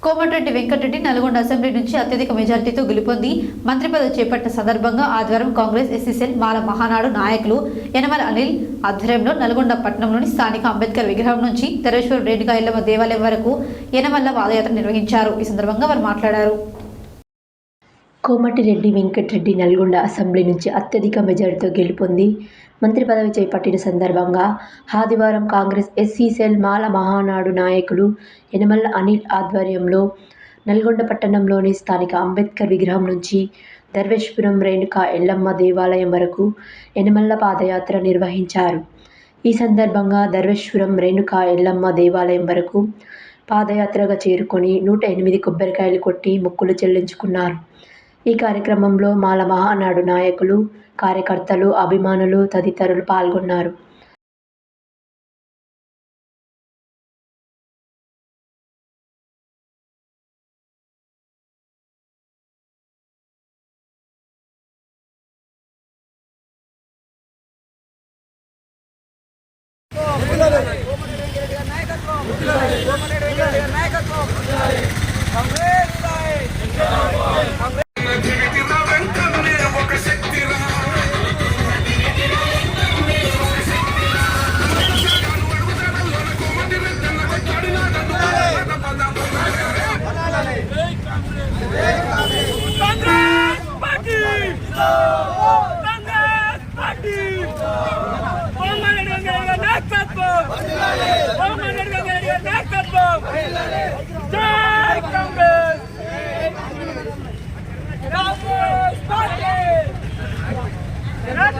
Komatireddy Venkatareddy Nalgonda assembly నుంచి అత్యధిక మెజారిటీతో గెలుపొంది మంత్రి పదవి చేపట్టిన సందర్భంగా ఆదివారం కాంగ్రెస్ ఎస్సీసెల్ మాల మహానాడు నాయకులు యనమల అనిల్ ఆధ్వర్యంలో నల్గొండ పట్టణంలోని స్థానిక అంబేద్కర్ విగ్రహం నుంచి ధరేశ్వరం రేణుకా ఎల్లమ్మ దేవాలయం వరకు యనమల పాదయాత్ర నిర్వహించారు. ఈ సందర్భంగా వారు మాట్లాడారు. కోమటిరెడ్డి వెంకటరెడ్డి నల్గొండ అసెంబ్లీ నుంచి అత్యధిక మెజారిటీతో గెలుపొంది మంత్రి పదవి చేపట్టిన సందర్భంగా ఆదివారం కాంగ్రెస్ ఎస్సీసెల్ మాల మహానాడు నాయకులు యనమల అనిల్ ఆధ్వర్యంలో నల్గొండ పట్టణంలోని స్థానిక అంబేద్కర్ విగ్రహం నుంచి ధర్వేశ్వరం రేణుకా ఎల్లమ్మ దేవాలయం వరకు యనమల పాదయాత్ర నిర్వహించారు. ఈ సందర్భంగా ధర్వేశ్వరం రేణుకా ఎల్లమ్మ దేవాలయం వరకు పాదయాత్రగా చేరుకొని 108 కొబ్బరికాయలు కొట్టి మొక్కులు చెల్లించుకున్నారు. ఈ కార్యక్రమంలో మాల మహానాడు నాయకులు, కార్యకర్తలు, అభిమానులు తదితరులు పాల్గొన్నారు. నాయకత్వం